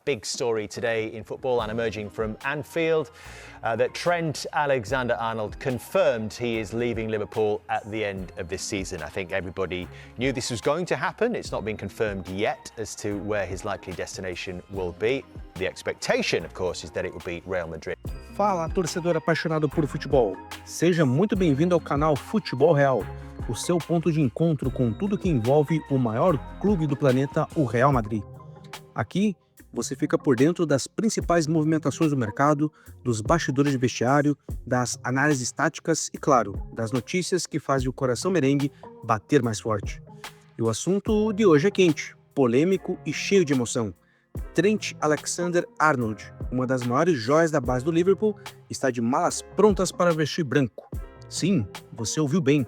Big story today in football and emerging from Anfield that Trent Alexander-Arnold confirmed he is leaving Liverpool at the end of this season. I think everybody knew this was going to happen. It's not been confirmed yet as to where his likely destination will be. The expectation, of course, is that it will be Real Madrid. Fala, torcedor apaixonado por futebol. Seja muito bem-vindo ao canal Futebol Real, o seu ponto de encontro com tudo que envolve o maior clube do planeta, o Real Madrid. Aqui, você fica por dentro das principais movimentações do mercado, dos bastidores de vestiário, das análises táticas e, claro, das notícias que fazem o coração merengue bater mais forte. E o assunto de hoje é quente, polêmico e cheio de emoção. Trent Alexander-Arnold, uma das maiores joias da base do Liverpool, está de malas prontas para vestir branco. Sim, você ouviu bem.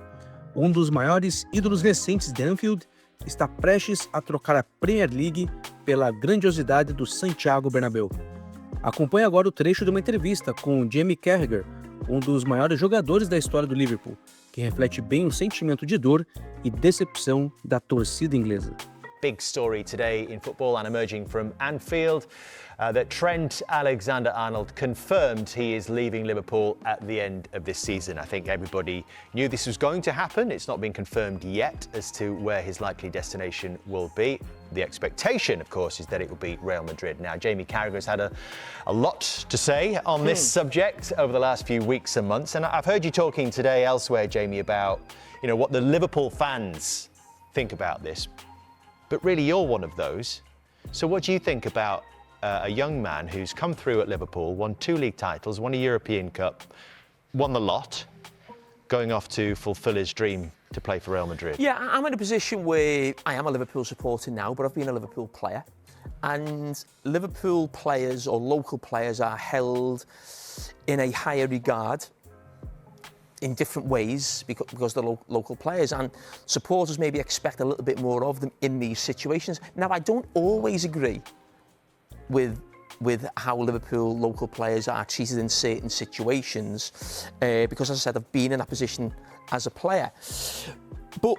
Um dos maiores ídolos recentes de Anfield está prestes a trocar a Premier League pela grandiosidade do Santiago Bernabéu. Acompanhe agora o trecho de uma entrevista com Jamie Carragher, um dos maiores jogadores da história do Liverpool, que reflete bem o sentimento de dor e decepção da torcida inglesa. Big story today in football and emerging from Anfield that Trent Alexander-Arnold confirmed he is leaving Liverpool at the end of this season. I think everybody knew this was going to happen. It's not been confirmed yet as to where his likely destination will be. The expectation, of course, is that it will be Real Madrid. Now, Jamie Carragher has had a lot to say on this subject over the last few weeks and months. And I've heard you talking today elsewhere, Jamie, about what the Liverpool fans think about this. But really, you're one of those. So what do you think about a young man who's come through at Liverpool, won 2 league titles, won a European Cup, won the lot, going off to fulfil his dream to play for Real Madrid? Yeah, I'm in a position where I am a Liverpool supporter now, but I've been a Liverpool player. And Liverpool players or local players are held in a higher regard in different ways because they're local players, and supporters maybe expect a little bit more of them in these situations. Now, I don't always agree with how Liverpool local players are treated in certain situations because, as I said, I've been in that position as a player. But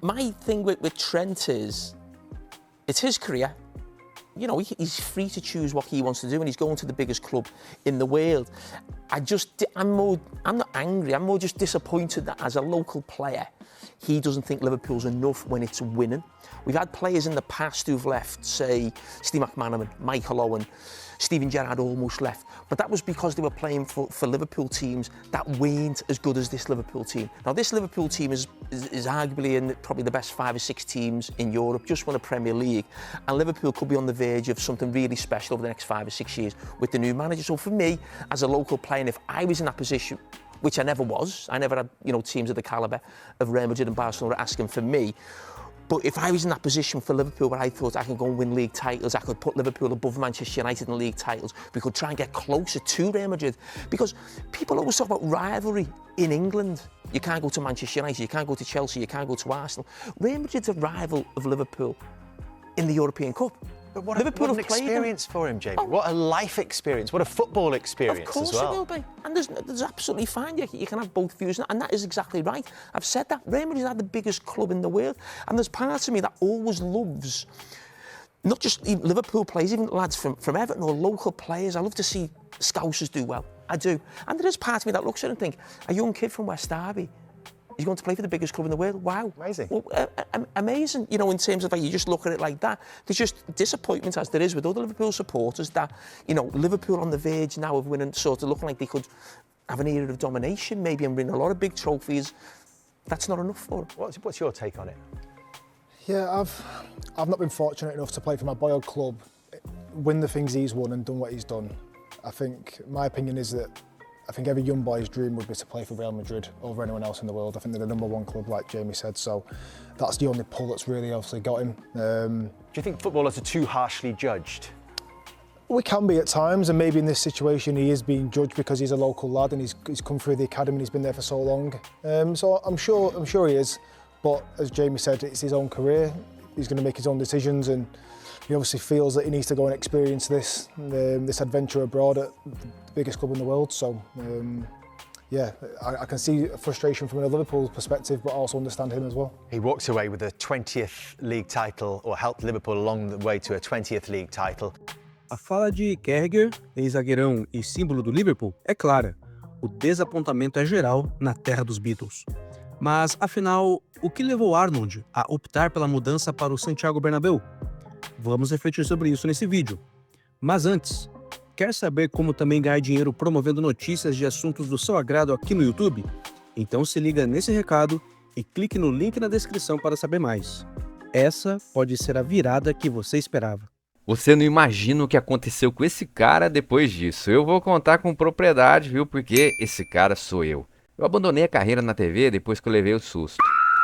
my thing with Trent is, it's his career. He's free to choose what he wants to do, and he's going to the biggest club in the world. I'm not angry, I'm more just disappointed that as a local player, he doesn't think Liverpool's enough when it's winning. We've had players in the past who've left, say, Steve McManaman, Michael Owen, Steven Gerrard almost left, but that was because they were playing for Liverpool teams that weren't as good as this Liverpool team. Now, this Liverpool team is arguably in probably the best 5 or 6 teams in Europe, just won a Premier League, and Liverpool could be on the verge of something really special over the next 5 or 6 years with the new manager. So for me, as a local player, and if I was in that position, which I never was, I never had teams of the calibre of Real Madrid and Barcelona asking for me. But if I was in that position for Liverpool where I thought I could go and win league titles, I could put Liverpool above Manchester United in league titles, we could try and get closer to Real Madrid. Because people always talk about rivalry in England. You can't go to Manchester United, you can't go to Chelsea, you can't go to Arsenal. Real Madrid's a rival of Liverpool in the European Cup. But what an experience for him, Jamie. Oh. What a life experience, what a football experience as well. Of course it will be. And there's absolutely fine. You can have both views, and that is exactly right. I've said that. Real Madrid are the biggest club in the world. And there's part of me that always loves, not just Liverpool players, even lads from Everton or local players. I love to see Scousers do well. I do. And there is part of me that looks at it and think, a young kid from West Derby, he's going to play for the biggest club in the world. Wow. Amazing. Well, amazing, in terms of you just look at it like that. There's just disappointment, as there is with other Liverpool supporters, that, Liverpool on the verge now of winning, sort of looking like they could have an era of domination, maybe, and win a lot of big trophies. That's not enough for them. What's your take on it? Yeah, I've not been fortunate enough to play for my boyhood club, win the things he's won and done what he's done. I think, my opinion is that I think every young boy's dream would be to play for Real Madrid over anyone else in the world. I think they're the #1 club, like Jamie said, so that's the only pull that's really obviously got him. Do you think footballers are too harshly judged? We can be at times, and maybe in this situation he is being judged because he's a local lad and he's come through the academy and he's been there for so long. So I'm sure he is, but as Jamie said, it's his own career. He's going to make his own decisions, and he obviously feels that he needs to go and experience this adventure abroad at the biggest club in the world. So yeah, I can see frustration from a Liverpool perspective, but also understand him as well. He walked away with a 20th league title, or helped Liverpool along the way to a 20th league title. A fala de Carragher, ex-zagueirão e símbolo do Liverpool, é clara. O desapontamento é geral na terra dos Beatles. Mas, afinal, o que levou Arnold a optar pela mudança para o Santiago Bernabéu? Vamos refletir sobre isso nesse vídeo. Mas antes, quer saber como também ganhar dinheiro promovendo notícias de assuntos do seu agrado aqui no YouTube? Então se liga nesse recado e clique no link na descrição para saber mais. Essa pode ser a virada que você esperava. Você não imagina o que aconteceu com esse cara depois disso. Eu vou contar com propriedade, viu? Porque esse cara sou eu. Eu abandonei a carreira na TV depois que eu levei o susto.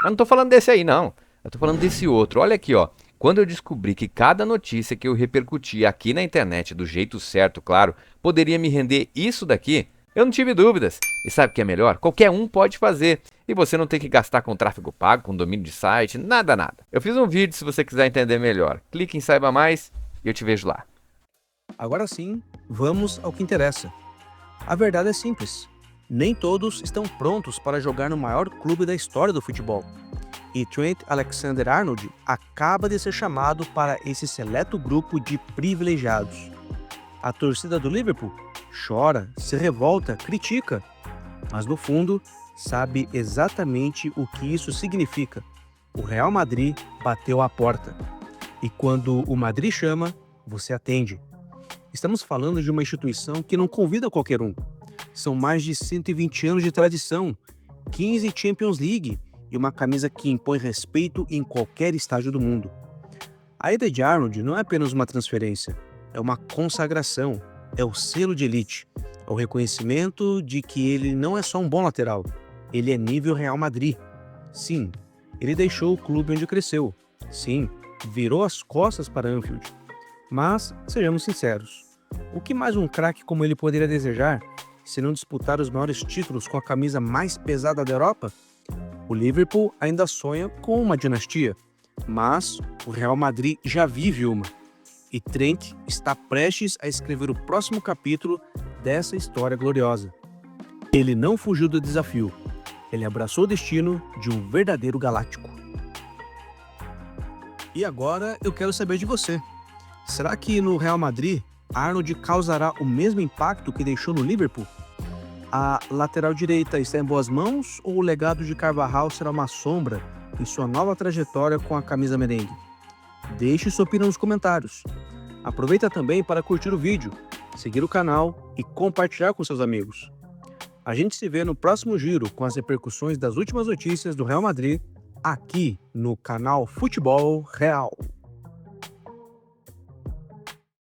Mas não tô falando desse aí, não. Eu tô falando desse outro. Olha aqui, ó. Quando eu descobri que cada notícia que eu repercutia aqui na internet, do jeito certo, claro, poderia me render isso daqui, eu não tive dúvidas. E sabe o que é melhor? Qualquer um pode fazer. E você não tem que gastar com tráfego pago, com domínio de site, nada. Eu fiz um vídeo se você quiser entender melhor. Clique em Saiba Mais e eu te vejo lá. Agora sim, vamos ao que interessa. A verdade é simples. Nem todos estão prontos para jogar no maior clube da história do futebol. E Trent Alexander-Arnold acaba de ser chamado para esse seleto grupo de privilegiados. A torcida do Liverpool chora, se revolta, critica, mas no fundo sabe exatamente o que isso significa. O Real Madrid bateu à porta. E quando o Madrid chama, você atende. Estamos falando de uma instituição que não convida qualquer um. São mais de 120 anos de tradição, 15 Champions League e uma camisa que impõe respeito em qualquer estágio do mundo. A ida de Arnold não é apenas uma transferência, é uma consagração, é o selo de elite, é o reconhecimento de que ele não é só um bom lateral, ele é nível Real Madrid. Sim, ele deixou o clube onde cresceu. Sim, virou as costas para Anfield. Mas, sejamos sinceros, o que mais um craque como ele poderia desejar se não disputar os maiores títulos com a camisa mais pesada da Europa? O Liverpool ainda sonha com uma dinastia, mas o Real Madrid já vive uma. E Trent está prestes a escrever o próximo capítulo dessa história gloriosa. Ele não fugiu do desafio, ele abraçou o destino de um verdadeiro galáctico. E agora eu quero saber de você. Será que no Real Madrid, Arnold causará o mesmo impacto que deixou no Liverpool? A lateral-direita está em boas mãos ou o legado de Carvajal será uma sombra em sua nova trajetória com a camisa merengue? Deixe sua opinião nos comentários. Aproveita também para curtir o vídeo, seguir o canal e compartilhar com seus amigos. A gente se vê no próximo giro com as repercussões das últimas notícias do Real Madrid aqui no Canal Futebol Real.